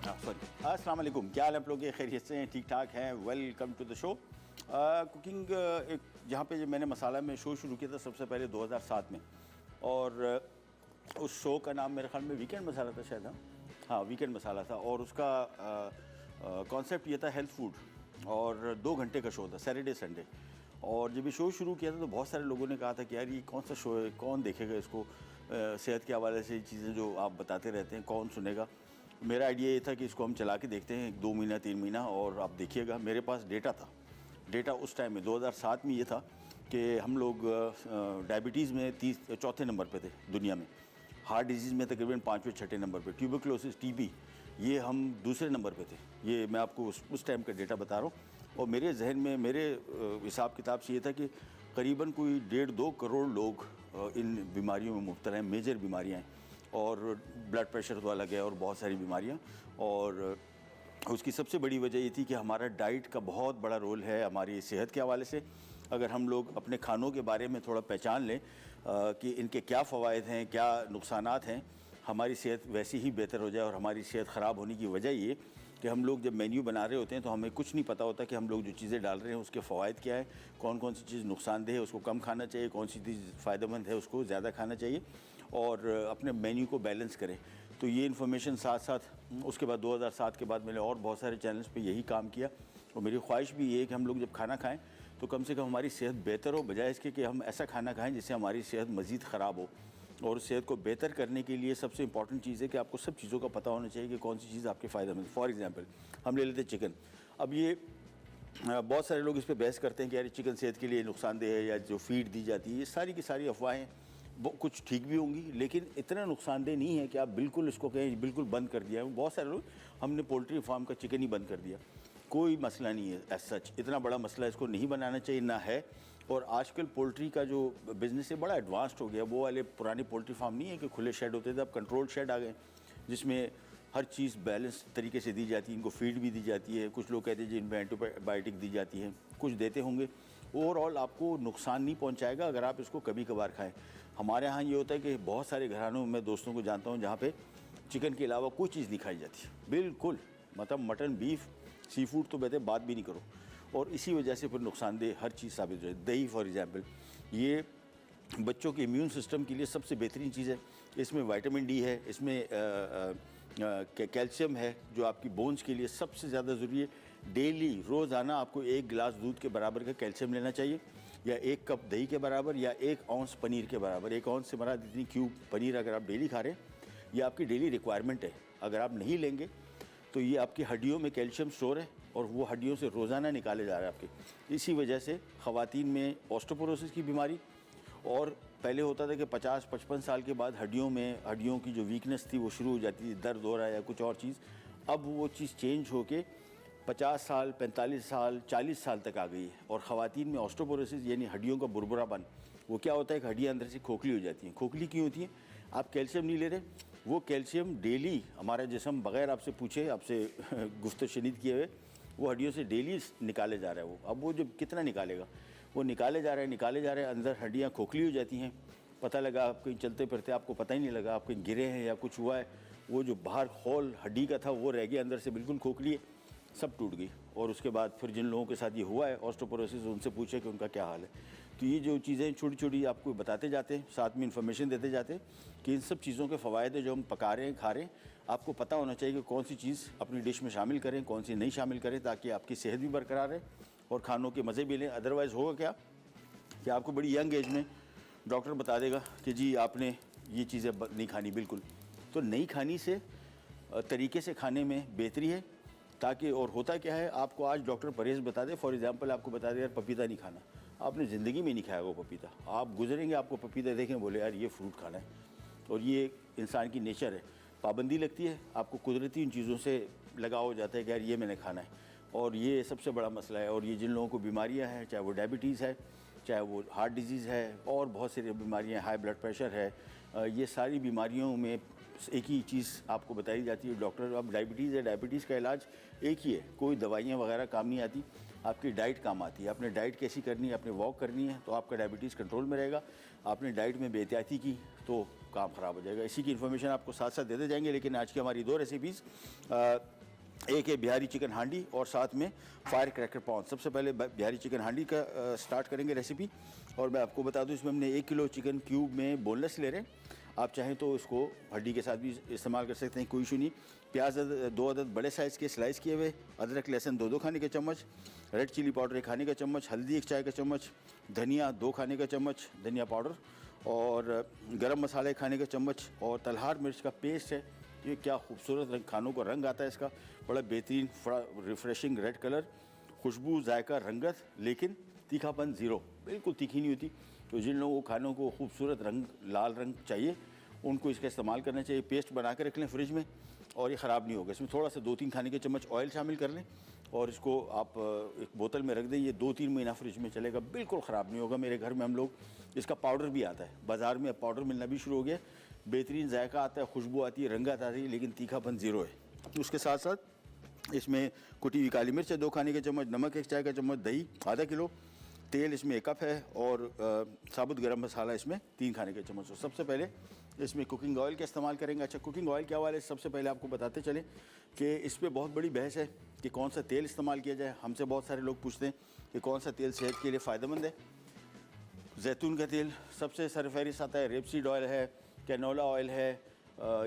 Sorry, अस्सलाम वालेकुम। क्या हाल आप लोग? खैरियत से हैं? ठीक ठाक हैं? Welcome to the show. Cooking एक जहाँ पे मैंने मसाला में शो शुरू किया था सबसे पहले 2007 में, और उस शो का नाम मेरे ख्याल में वीकेंड मसाला था शायद। हाँ, वीकेंड मसाला था, और उसका कॉन्सेप्ट ये था हेल्थ फूड, और 2 घंटे का शो था, सैटरडे संडे। और जब ये शो शुरू किया था तो बहुत सारे लोगों ने कहा था कि यार ये कौन सा शो है, कौन देखेगा इसको, सेहत के हवाले से चीज़ें जो आप बताते रहते हैं कौन सुनेगा। मेरा आइडिया ये था कि इसको हम चला के देखते हैं 2 महीना 3 महीना, और आप देखिएगा। मेरे पास डेटा था, डेटा उस टाइम में 2007 में ये था कि हम लोग डायबिटीज़ में चौथे नंबर पे थे दुनिया में, हार्ट डिजीज़ में तकरीबन 5वें 6ठे नंबर पे, ट्यूबरक्लोसिस टीबी ये हम दूसरे नंबर पे थे। ये मैं आपको उस टाइम का डेटा बता रहा हूँ। और मेरे जहन में, मेरे हिसाब किताब से ये था कि करीबन कोई 1.5-2 करोड़ लोग इन बीमारियों में मुब्तला हैं, मेजर बीमारियाँ हैं, और ब्लड प्रेशर तो अलग है और बहुत सारी बीमारियाँ। और उसकी सबसे बड़ी वजह ये थी कि हमारा डाइट का बहुत बड़ा रोल है हमारी सेहत के हवाले से। अगर हम लोग अपने खानों के बारे में थोड़ा पहचान लें कि इनके क्या फ़वाइद हैं, क्या नुकसानात हैं, हमारी सेहत वैसी ही बेहतर हो जाए। और हमारी सेहत ख़राब होने की वजह ये कि हम लोग जब मेन्यू बना रहे होते हैं तो हमें कुछ नहीं पता होता कि हम लोग जो चीज़ें डाल रहे हैं उसके फ़वाइद क्या है, कौन कौन सी चीज़ नुकसानदेह है उसको कम खाना चाहिए, कौन सी चीज़ फ़ायदेमंद है उसको ज़्यादा खाना चाहिए, और अपने मेन्यू को बैलेंस करें। तो ये इन्फॉर्मेशन साथ साथ उसके बाद 2007 के बाद मैंने और बहुत सारे चैनल्स पे यही काम किया। और मेरी ख्वाहिश भी ये है कि हम लोग जब खाना खाएं तो कम से कम हमारी सेहत बेहतर हो, बजाय इसके कि हम ऐसा खाना खाएं जिससे हमारी सेहत मज़ीद ख़राब हो। और सेहत को बेहतर करने के लिए सबसे इंपॉर्टेंट चीज़ है कि आपको सब चीज़ों का पता होना चाहिए कि कौन सी चीज़ आपके फ़ायदेमंद। फॉर एग्ज़ाम्पल हम ले लेते हैं चिकन। अब ये बहुत सारे लोग इस पर बहस करते हैं कि यार चिकन सेहत के लिए नुकसानदेह है, या जो फीड दी जाती है, ये सारी की सारी अफवाहें। वो कुछ ठीक भी होंगी लेकिन इतना नुकसानदेह नहीं है कि आप बिल्कुल इसको कहें बिल्कुल बंद कर दिया है। बहुत सारे लोग, हमने पोल्ट्री फार्म का चिकन ही बंद कर दिया, कोई मसला नहीं है एज सच। इतना बड़ा मसला इसको नहीं बनाना चाहिए, ना है। और आजकल पोल्ट्री का जो बिज़नेस है बड़ा एडवांस्ड हो गया। वो वाले पुराने पोल्ट्री फार्म नहीं है कि खुले शेड होते थे, अब कंट्रोल शेड आ गए जिसमें हर चीज़ बैलेंस तरीके से दी जाती है। इनको फीड भी दी जाती है, कुछ लोग कहते हैं जी इनमें एंटीबायोटिक दी जाती है, कुछ देते होंगे। ओवरऑल आपको नुकसान नहीं पहुंचाएगा अगर आप इसको कभी कभार खाएं। हमारे यहाँ ये होता है कि बहुत सारे घरानों में, मैं दोस्तों को जानता हूँ जहाँ पे चिकन के अलावा कोई चीज़ नहीं खाई जाती बिल्कुल, मतलब मटन, बीफ, सी फूड तो कहते बात भी नहीं करो। और इसी वजह से फिर नुकसानदेह हर चीज़ साबित हो जाए। दही फॉर एग्ज़ाम्पल, ये बच्चों के इम्यून सिस्टम के लिए सबसे बेहतरीन चीज़ है। इसमें विटामिन डी है, इसमें कैल्शियम है जो आपकी बोन्स के लिए सबसे ज़्यादा ज़रूरी है। डेली रोज़ाना आपको 1 गिलास दूध के बराबर का कैल्शियम लेना चाहिए, या 1 कप दही के बराबर, या 1 औंस पनीर के बराबर। 1 औंस से बड़ा इतनी क्यूब पनीर अगर आप डेली खा रहे हैं, ये आपकी डेली रिक्वायरमेंट है। अगर आप नहीं लेंगे तो ये आपकी हड्डियों में कैल्शियम स्टोर है, और वो हड्डियों से रोज़ाना निकाले जा रहा है आपके। इसी वजह से ख़वातीन में ऑस्टियोपोरोसिस की बीमारी, और पहले होता था कि 50-55 साल के बाद हड्डियों की जो वीकनेस थी वो शुरू हो जाती थी, दर्द हो रहा है या कुछ और चीज़। अब वो चीज़ चेंज होके 50 साल, 45 साल, 40 साल तक आ गई है। और ख़वातीन में ऑस्टियोपोरोसिस यानी हड्डियों का बुरबुरापन, वो क्या होता है कि हड्डियाँ अंदर से खोखली हो जाती हैं। खोखली क्यों होती हैं? आप कैल्शियम नहीं ले रहे। वो कैल्शियम डेली हमारा जिस्म बग़ैर आपसे पूछे, आपसे गुफ्त शनीद किए हुए, वो हड्डियों से डेली निकाले जा रहा है। वो अब वो जो कितना निकालेगा, वो निकाले जा रहे हैं, अंदर हड्डियाँ खोखली हो जाती हैं। पता लगा आप कहीं चलते फिरते आपको पता ही नहीं लगा आप कहीं गिरे हैं या कुछ हुआ है, वो जो बाहर होल हड्डी का था वो रह गया, अंदर से बिल्कुल खोखली है, सब टूट गई। और उसके बाद फिर जिन लोगों के साथ ये हुआ है ऑस्टियोपोरोसिस, उनसे पूछे कि उनका क्या हाल है। तो ये जो चीज़ें छोटी छोटी आपको बताते जाते हैं, साथ में इन्फॉर्मेशन देते जाते हैं कि इन सब चीज़ों के फ़वायद जो हम पका रहे हैं, खा रहे हैं, आपको पता होना चाहिए कि कौन सी चीज़ अपनी डिश में शामिल करें, कौन सी नहीं शामिल करें, ताकि आपकी सेहत भी बरकरार रहे और खानों के मज़े भी लें। अदरवाइज़ होगा क्या कि आपको बड़ी यंग एज में डॉक्टर बता देगा कि जी आपने ये चीज़ें नहीं खानी बिल्कुल। तो नहीं खानी से तरीके से खाने में बेहतरी है, ताकि और होता क्या है, आपको आज डॉक्टर परहेज़ बता दे, फॉर एग्ज़ाम्पल आपको बता दे यार पपीता नहीं खाना, आपने ज़िंदगी में नहीं खाया वो पपीता, आप गुजरेंगे आपको पपीता देखें बोले यार ये फ्रूट खाना है। और ये इंसान की नेचर है, पाबंदी लगती है, आपको कुदरती इन चीज़ों से लगाव हो जाता है कि यार ये मैंने खाना है। और ये सबसे बड़ा मसला है। और ये जिन लोगों को बीमारियाँ हैं, चाहे वो डायबिटीज़ है, चाहे वो हार्ट डिजीज़ है, और बहुत सारी बीमारियाँ, हाई ब्लड प्रेशर है, ये सारी बीमारियों में एक ही चीज़ आपको बताई जाती है डॉक्टर। अब डायबिटीज़ है, डायबिटीज़ का इलाज एक ही है, कोई दवाइयाँ वगैरह काम नहीं आती, आपकी डाइट काम आती है। आपने डाइट कैसी करनी है, आपने वॉक करनी है तो आपका डायबिटीज़ कंट्रोल में रहेगा। आपने डाइट में बेहतियाती की तो काम ख़राब हो जाएगा। इसी की इन्फॉर्मेशन आपको साथ साथ देते जाएंगे। लेकिन आज की हमारी 2 रेसिपीज़, एक है बिहारी चिकन हांडी और साथ में फायर क्रैकर पॉन्स। सबसे पहले बिहारी चिकन हांडी का स्टार्ट करेंगे रेसिपी। और मैं आपको बता दूं, इसमें हमने 1 किलो चिकन क्यूब में बोनलेस ले रहे हैं। आप चाहें तो इसको हड्डी के साथ भी इस्तेमाल कर सकते हैं, कोई इशू नहीं। प्याज 2 अदद बड़े साइज़ के स्लाइस किए हुए, अदरक लहसुन 2 खाने के चम्मच, रेड चिली पाउडर 1 खाने का चम्मच, हल्दी 1 चाय का चम्मच, धनिया 2 खाने का चम्मच धनिया पाउडर, और गरम मसाला 1 खाने का चम्मच, और तलहार मिर्च का पेस्ट है। ये क्या खूबसूरत रंग, खानों का रंग आता है इसका, बड़ा बेहतरीन, बड़ा रिफ्रेशिंग रेड कलर, खुशबू, जायका, रंगत, लेकिन तीखापन ज़ीरो, बिल्कुल तीखी नहीं होती। तो जिन लोगों को खानों को खूबसूरत रंग, लाल रंग चाहिए, उनको इसका इस्तेमाल करना चाहिए। पेस्ट बना के रख लें फ्रिज में और ये ख़राब नहीं होगा। इसमें थोड़ा सा 2-3 खाने के चम्मच ऑयल शामिल कर लें और इसको आप एक बोतल में रख दें। ये 2-3 महीना फ्रिज में चलेगा, बिल्कुल ख़राब नहीं होगा। मेरे घर में हम लोग, इसका पाउडर भी आता है, बाज़ार में अब पाउडर मिलना भी शुरू हो गया। बेहतरीन जायका आता है, खुशबू आती है, रंगत आती है, लेकिन तीखापन ज़ीरो है। उसके साथ साथ इसमें कुटी हुई काली मिर्च है 2 खाने के चम्मच, नमक 1 चाय का चम्मच, दही आधा किलो, तेल इसमें 1 कप है, और साबुत गरम मसाला इसमें 3 खाने के चम्मच। तो सबसे पहले इसमें कुकिंग ऑयल का इस्तेमाल करेंगे। अच्छा, कुकिंग ऑयल क्या वाले, सबसे पहले आपको बताते चलें कि इस पर बहुत बड़ी बहस है कि कौन सा तेल इस्तेमाल किया जाए। हमसे बहुत सारे लोग पूछते हैं कि कौन सा तेल सेहत के लिए फ़ायदेमंद है। जैतून का तेल सबसे सरफहरिस्त आता है, रेपसीड ऑयल है, कैनोला ऑयल है,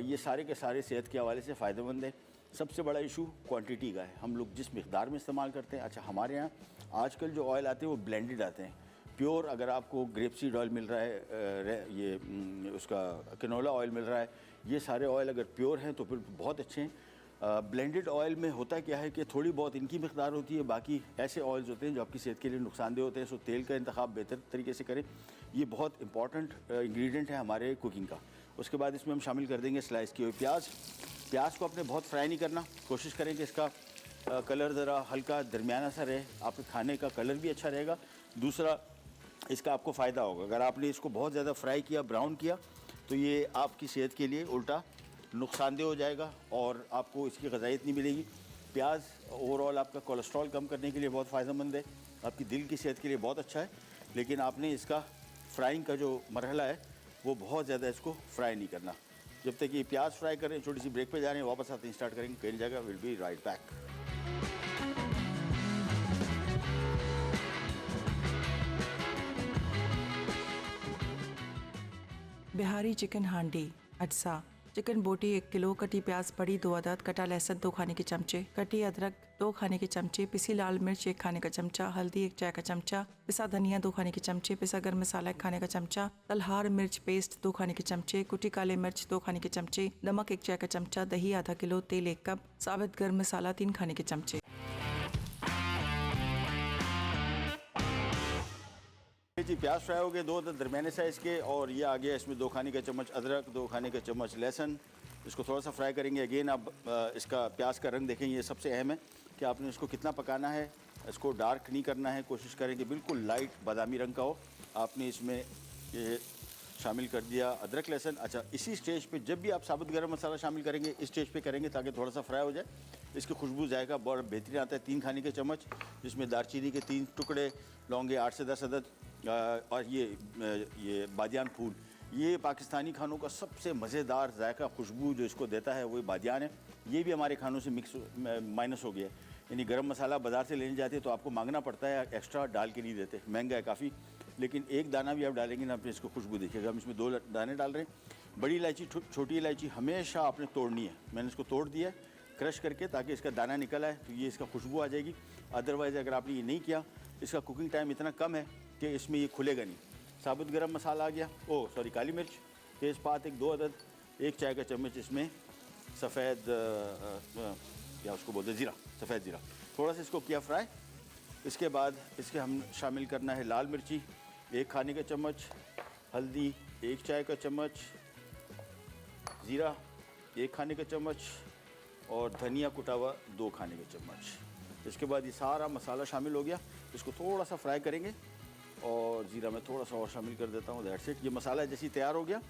ये सारे के सारे सेहत के हवाले से फ़ायदेमंद है। सबसे बड़ा इशू क्वांटिटी का है, हम लोग जिस मिक़दार में इस्तेमाल करते हैं। अच्छा, हमारे यहाँ आजकल जो ऑयल आते हैं वो ब्लेंडेड आते हैं। प्योर अगर आपको ग्रेपसीड ऑयल मिल रहा है, ये उसका कैनोला ऑयल मिल रहा है, ये सारे ऑयल अगर प्योर हैं तो फिर बहुत अच्छे हैं। ब्लेंडेड ऑयल में होता क्या है कि थोड़ी बहुत इनकी मिक़दार होती है, बाकी ऐसे ऑयल्स होते हैं जो आपकी सेहत के लिए नुकसानदेह होते हैं। सो तेल का इंतखाब बेहतर तरीके से करें, ये बहुत इंपॉर्टेंट इंग्रेडिएंट है हमारे कुकिंग का। उसके बाद इसमें हम शामिल कर देंगे स्लाइस किए हुए प्याज। प्याज को आपने बहुत फ्राई नहीं करना, कोशिश करें कि इसका कलर ज़रा हल्का दरमियाना सा रहे, आपके खाने का कलर भी अच्छा रहेगा। दूसरा, इसका आपको फ़ायदा होगा, अगर आपने इसको बहुत ज़्यादा फ्राई किया, ब्राउन किया, तो ये आपकी सेहत के लिए उल्टा नुकसानदेह हो जाएगा और आपको इसकी ग़िज़ाइयत नहीं मिलेगी। प्याज ओवरऑल आपका कोलेस्ट्रॉल कम करने के लिए बहुत फ़ायदेमंद है, आपकी दिल की सेहत के लिए बहुत अच्छा है। लेकिन आपने इसका फ्राइंग का जो मरहला है वो बहुत ज़्यादा इसको फ्राई नहीं करना। जब तक ये प्याज फ्राई करें, छोटी सी ब्रेक पे जा रहे हैं, वापस आते हैं, स्टार्ट करेंगे, कहीं जगह, will be right back. Bihari chicken हांडी। अज्जा: चिकन बोटी 1 किलो, कटी प्याज बड़ी 2 अदद, कटा लहसुन 2 खाने के चमचे, कटी अदरक 2 खाने के चमचे, पिसी लाल मिर्च 1 खाने का चमचा, हल्दी 1 चाय का चमचा, पिसा धनिया 2 खाने के चमचे, पिसा गरम मसाला 1 खाने का चमचा, तलहार मिर्च पेस्ट 2 खाने के चमचे, कुटी काले मिर्च 2 खाने के चमचे, नमक 1 चाय का चमचा, दही आधा किलो, तेल 1 कप, साबित गरम मसाला 3 खाने के चमचे। जी, प्याज फ्राई हो गए 2 अदद दरमियाने साइज़ के, और ये आ गया इसमें 2 खाने का चम्मच अदरक, 2 खाने का चम्मच लहसुन। इसको थोड़ा सा फ्राई करेंगे। अगेन आप इसका प्याज का रंग देखें, ये सबसे अहम है कि आपने इसको कितना पकाना है। इसको डार्क नहीं करना है, कोशिश करें कि बिल्कुल लाइट बादामी रंग का हो। आपने इसमें ये शामिल कर दिया अदरक लहसुन। अच्छा, इसी स्टेज पे जब भी आप साबुत गरम मसाला शामिल करेंगे, इस स्टेज पे करेंगे ताकि थोड़ा सा फ्राई हो जाए। इसकी खुशबू जाएगा बहुत बेहतरीन आता है। 3 खाने के चम्मच, जिसमें दालचीनी के 3 टुकड़े, लौंगे 8 से 10 अदद, और ये बादियान फूल। ये पाकिस्तानी खानों का सबसे मज़ेदार जायका, खुशबू जो इसको देता है वो बादियान है। ये भी हमारे खानों से माइनस हो गया है। यानी गरम मसाला बाज़ार से लेने जाते हैं तो आपको मांगना पड़ता है, एक्स्ट्रा डाल के नहीं देते, महंगा है काफ़ी। लेकिन एक दाना भी आप डालेंगे ना, अपने इसको खुशबू देखिएगा। हम इसमें 2 दाने डाल रहे हैं। बड़ी इलायची, छोटी इलायची हमेशा आपने तोड़नी है। मैंने इसको तोड़ दिया क्रश करके, ताकि इसका दाना निकल आए, तो ये इसका खुशबू आ जाएगी। अदरवाइज़ अगर आपने ये नहीं किया, इसका कुकिंग टाइम इतना कम है कि इसमें ये खुलेगा नहीं। साबुत गरम मसाला आ गया, काली मिर्च, तेज़पात 2 अदद, 1 चाय का चम्मच इसमें सफ़ेद क्या उसको बोलते हैं, ज़ीरा, सफ़ेद ज़ीरा। थोड़ा सा इसको किया फ्राई। इसके बाद इसके हम शामिल करना है लाल मिर्ची 1 खाने का चम्मच, हल्दी 1 चाय का चम्मच, ज़ीरा 1 खाने का चम्मच, और धनिया कुटा हुआ 2 खाने के चम्मच। इसके बाद ये सारा मसाला शामिल हो गया। इसको थोड़ा सा फ्राई करेंगे, और ज़ीरा मैं थोड़ा सा और शामिल कर देता हूँ। That's it. ये मसाला जैसे तैयार हो गया,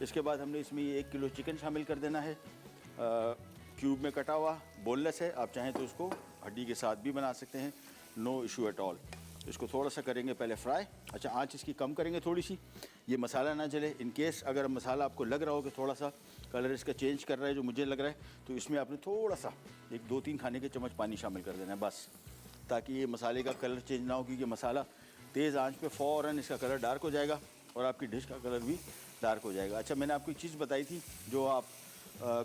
इसके बाद हमने इसमें 1 किलो चिकन शामिल कर देना है। क्यूब में कटा हुआ, बोनलेस है, आप चाहें तो उसको हड्डी के साथ भी बना सकते हैं, नो इशू एट ऑल। इसको थोड़ा सा करेंगे पहले फ्राई। अच्छा, आंच इसकी कम करेंगे थोड़ी सी, ये मसाला ना जले। इन केस अगर मसाला आपको लग रहा हो कि थोड़ा सा कलर इसका चेंज कर रहा है, जो मुझे लग रहा है, तो इसमें आपने थोड़ा सा 1-2-3 खाने के चम्मच पानी शामिल कर देना है बस, ताकि ये मसाले का कलर चेंज ना हो, क्योंकि मसाला तेज़ आंच पे फ़ौरन इसका कलर डार्क हो जाएगा और आपकी डिश का कलर भी डार्क हो जाएगा। अच्छा, मैंने आपको एक चीज़ बताई थी, जो आप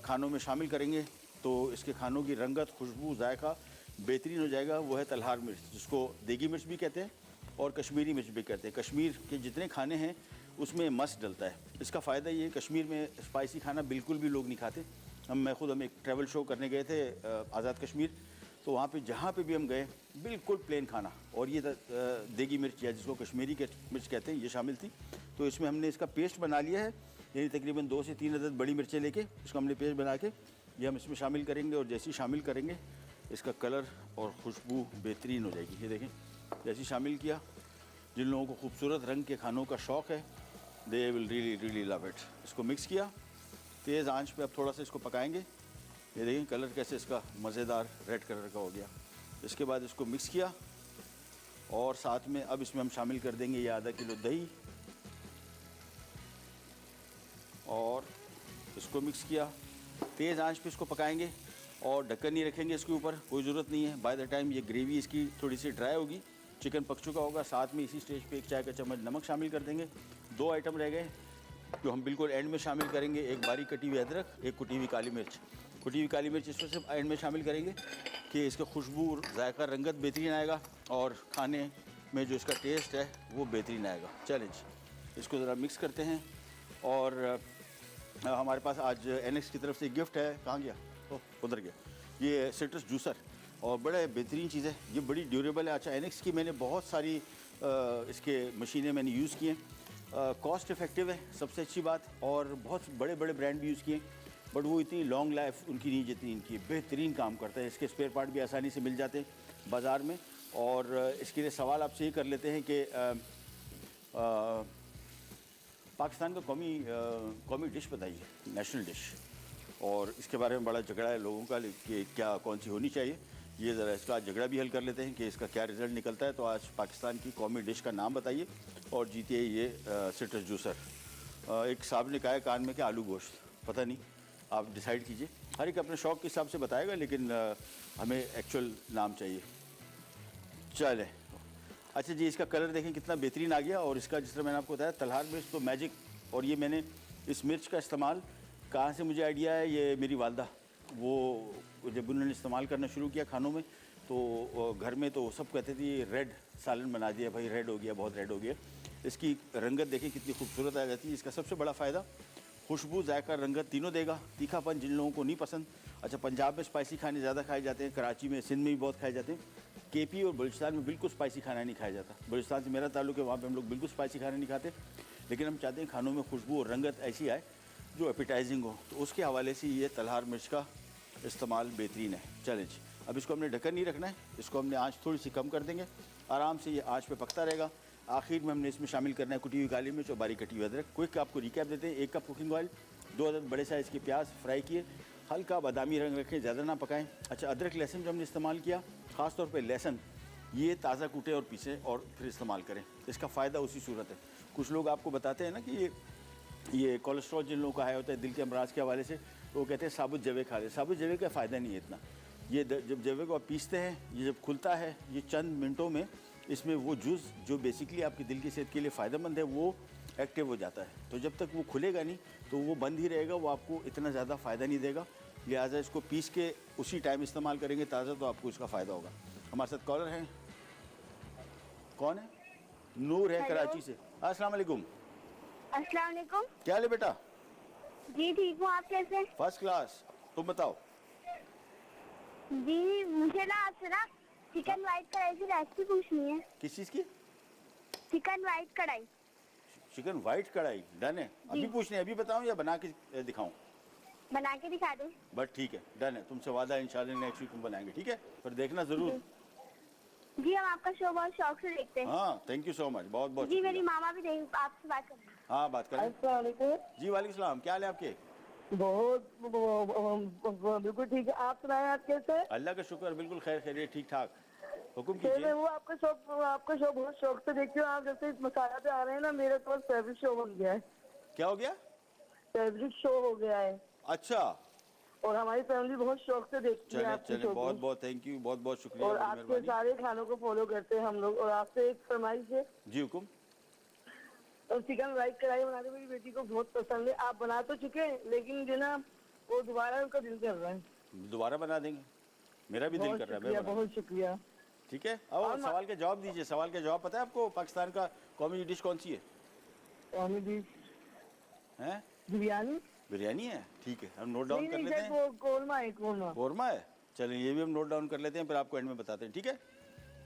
खानों में शामिल करेंगे तो इसके खानों की रंगत, खुशबू, जायका बेहतरीन हो जाएगा। वो है तलहार मिर्च, जिसको देगी मिर्च भी कहते हैं और कश्मीरी मिर्च भी कहते हैं। कश्मीर के जितने खाने हैं उसमें मस्त डलता है। इसका फ़ायदा ये है, कश्मीर में स्पाइसी खाना बिल्कुल भी लोग नहीं खाते। हम एक ट्रैवल शो करने गए थे आज़ाद कश्मीर, तो वहाँ पे जहाँ पे भी हम गए बिल्कुल प्लेन खाना, और ये देगी मिर्च या जिसको कश्मीरी मिर्च कहते हैं, ये शामिल थी। तो इसमें हमने इसका पेस्ट बना लिया है, यानी तकरीबन 2 से 3 अदद बड़ी मिर्चें लेके इसको हमने पेस्ट बना के ये हम इसमें शामिल करेंगे। और जैसे ही शामिल करेंगे इसका कलर और खुशबू बेहतरीन हो जाएगी। ये देखें, जैसे ही शामिल किया, जिन लोगों को खूबसूरत रंग के खानों का शौक़ है, they will really love it. इसको मिक्स किया, तेज़ आंच पे अब थोड़ा सा इसको पकाएंगे। ये देखें कलर कैसे इसका मज़ेदार रेड कलर का हो गया। इसके बाद इसको मिक्स किया और साथ में अब इसमें हम शामिल कर देंगे ये आधा किलो दही, और इसको मिक्स किया। तेज़ आंच पे इसको पकाएंगे और ढक्कन नहीं रखेंगे इसके ऊपर, कोई ज़रूरत नहीं है। बाय द टाइम ये ग्रेवी इसकी थोड़ी सी ड्राई होगी, चिकन पक चुका होगा। साथ में इसी स्टेज पे 1 चाय का चम्मच नमक शामिल कर देंगे। 2 आइटम रह गए जो हम बिल्कुल एंड में शामिल करेंगे, एक बारीक कटी हुई अदरक, एक कुटी हुई काली मिर्च। कुटी हुई काली मिर्च इसमें सिर्फ एंड में शामिल करेंगे कि इसका खुशबू, जायका, रंगत बेहतरीन आएगा और खाने में जो इसका टेस्ट है वो बेहतरीन आएगा। चैलेंज, इसको ज़रा मिक्स करते हैं। और हमारे पास आज एनएक्स की तरफ से गिफ्ट है, कहाँ गया, ओह उधर गया, ये सिट्रस जूसर, और बड़ा बेहतरीन चीज़ है, ये बड़ी ड्यूरेबल है। अच्छा, एनएक्स की मैंने बहुत सारी इसके मशीनें मैंने यूज़ की हैं, कॉस्ट इफ़ेक्टिव है सबसे अच्छी बात, और बहुत बड़े बड़े ब्रांड भी यूज़ किए, बट वो इतनी लॉन्ग लाइफ उनकी नहीं जितनी इनकी। बेहतरीन काम करता है, इसके स्पेयर पार्ट भी आसानी से मिल जाते हैं बाज़ार में। और इसके लिए सवाल आपसे ये कर लेते हैं कि पाकिस्तान का कौमी डिश बताइए, नेशनल डिश, और इसके बारे में बड़ा झगड़ा है लोगों का कि क्या कौन सी होनी चाहिए। ये ज़रा इसका झगड़ा भी हल कर लेते हैं कि इसका क्या रिज़ल्ट निकलता है। तो आज पाकिस्तान की कौमी डिश का नाम बताइए और जीतिए ये सिट्रस जूसर। एक साहब ने कहा है कान में कि आलू गोश्त, पता नहीं, आप डिसाइड कीजिए। हर एक अपने शौक़ के हिसाब से बताएगा, लेकिन हमें एक्चुअल नाम चाहिए। चले, अच्छा जी, इसका कलर देखें कितना बेहतरीन आ गया। और इसका जिस तरह मैंने आपको बताया तलहार मिर्च तो मैजिक, और ये मैंने इस मिर्च का इस्तेमाल कहाँ से मुझे आइडिया है, ये मेरी वालदा, वो जब उन्होंने इस्तेमाल करना शुरू किया खानों में, तो घर में तो सब कहते थे ये रेड सालन बना दिया भाई, रेड हो गया, बहुत रेड हो गया। इसकी रंगत देखें कितनी खूबसूरत आ जाती है। इसका सबसे बड़ा फ़ायदा खुशबू, जायका, रंगत तीनों देगा। तीखापन जिन लोगों को नहीं पसंद, अच्छा पंजाब में स्पाइसी खाने ज़्यादा खाए जाते हैं, कराची में, सिंध में भी बहुत खाए जाते हैं। केपी और बलूचिस्तान में बिल्कुल स्पाइसी खाना नहीं खाया जाता। बलूचिस्तान से मेरा ताल्लुक है, वहाँ पे हम लोग बिल्कुल स्पाइसी खाना नहीं खाते, लेकिन हम चाहते हैं खानों में खुशबू और रंगत ऐसी आए जो एपिटाइजिंग हो। तो उसके हवाले से ये तलहार मिर्च का इस्तेमाल बेहतरीन है। चैलेंज, अब इसको हमने ढक्कन नहीं रखना है, इसको हमने आँच थोड़ी सी कम कर देंगे, आराम से ये आँच पे पकता रहेगा। आखिर में हमने इसमें शामिल करना है कुटी हुई काली मिर्च और बारीक कटी हुई अदरक। क्विक आपको रिकैप देते हैं, 1 कप कुकिंग ऑयल, 2 अदद बड़े साइज़ के प्याज फ्राई किए, हल्का बादामी रंग रखें, ज़्यादा ना पकाएं। अच्छा, अदरक लहसुन जो हमने इस्तेमाल किया, ख़ास तौर पे लहसुन, ये ताज़ा कूटे और पीसे और फिर इस्तेमाल करें। इसका फ़ायदा उसी सूरत है। कुछ लोग आपको बताते हैं ना कि ये कोलेस्ट्रॉल जिन लोगों का हाई होता है दिल के अमराज के हवाले से, तो वो कहते हैं साबुत जवे खा ले। साबुत जवे का फ़ायदा नहीं है इतना। ये जब जवे को आप पीसते हैं, ये जब खुलता है, ये चंद मिनटों में इसमें वो जूस जो बेसिकली आपकी दिल की सेहत के लिए फ़ायदेमंद है वो एक्टिव हो जाता है। तो जब तक वो खुलेगा नहीं तो वो बंद ही रहेगा, वो आपको इतना ज़्यादा फ़ायदा नहीं देगा। लिहाजा इसको पीस के उसी टाइम इस्तेमाल करेंगे ताज़ा, तो आपको इसका फ़ायदा होगा। हमारे साथ कॉलर हैं, कौन है? नूर है कराची से। अस्सलाम वालेकुम। अस्सलाम वालेकुम। क्या हाल है बेटा? जी ठीक हूँ, आप कैसे? First class. तुम बताओ। जी मुझे ना आपसे ना चिकन वाइट कढ़ाई की रेसिपी पूछनी है। किस चीज़ की? चिकन वाइट कढ़ाई। चिकन वाइट कढ़ाई, डन है। अभी पूछने, अभी बताऊं या बना के दिखाऊं? बना के दिखा दो। बट ठीक है, डन है। तुमसे वादा है इंशाल्लाह नेक्स्ट वीक हम बनाएंगे, ठीक है? पर देखना ज़रूर। जी हम आपका शो बहुत शौक से देखते हैं। हाँ, थैंक यू सो मच, बहुत बहुत जी शुक्रिया। मेरी मामा भी आपसे बात कर रही है। हाँ, बात करें। अस्सलाम वालेकुम। जी वालेकुम सलाम, क्या हाल है आपके? बहुत बिल्कुल ठीक है। आप सुनाए, आप कैसे हैं? अल्लाह का शुक्र, बिल्कुल खैर खैरियत, ठीक ठाक। हुक्म मैं कीजिए। वो आपका शो बहुत शौक से देखती हूँ। आप जब से इस मसाला पे आ रहे हैं ना, मेरा तो फेवरेट शो बन गया है। क्या हो गया? फेवरेट शो हो गया है अच्छा, और हमारी फैमिली बहुत शौक से देखती है चले आपके चले, शो बहुत को। बहुत थैंक यू, बहुत बहुत शुक्रिया, और बड़ी आपके मेहरबानी। सारे खानों को फॉलो करते हैं हम लोग। और आपसे एक फरमाइश है, जी हुक्म। और चिकन राइस कढ़ाई बनाने मेरी बेटी को बहुत पसंद है। आप बना तो चुके हैं, लेकिन जो ना वो दोबारा उनका दिल कर रहा है। दोबारा बना देंगे, मेरा भी दिल बहुत कर रहा है, शुक्रिया, मैं बना। बहुत शुक्रिया। ठीक है, अब सवाल का जवाब दीजिए। सवाल का जवाब पता है आपको? पाकिस्तान का कौमी डिश कौन सी है? कौमी डिश हैं? बिरयानी? बिरयानी है, ठीक है, हम नोट डाउन नहीं कर नहीं लेते सर, हैं। वो कोरमा है, कोरमा। कोरमा है, चलिए ये भी हम नोट डाउन कर लेते हैं, फिर आपको एंड में बताते हैं, ठीक है।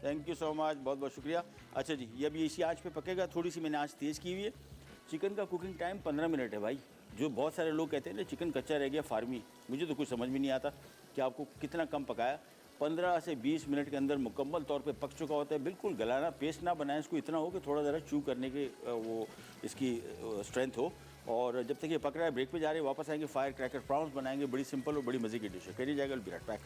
थैंक यू सो मच, बहुत बहुत शुक्रिया। अच्छा जी, ये अभी इसी आंच पे पकेगा, थोड़ी सी मैंने आंच तेज़ की हुई है। चिकन का कुकिंग टाइम 15 मिनट है भाई। जो बहुत सारे लोग कहते हैं ना चिकन कच्चा रह गया फार्मी, मुझे तो कुछ समझ में नहीं आता कि आपको कितना कम पकाया। 15 से 20 मिनट के अंदर मुकम्मल तौर पे पक चुका होता है। बिल्कुल गलाना पेस्ट ना बनाएं इसको, इतना हो कि थोड़ा ज़रा चू करने के वो इसकी स्ट्रेंथ हो। और जब तक ये पक रहा है, ब्रेक पे जा रहे हैं, वापस आएंगे, फायर क्रैकर प्रॉन्स बनाएंगे। बड़ी सिंपल और बड़ी मज़े की डिश है, करिए जाएगा विराट पैक।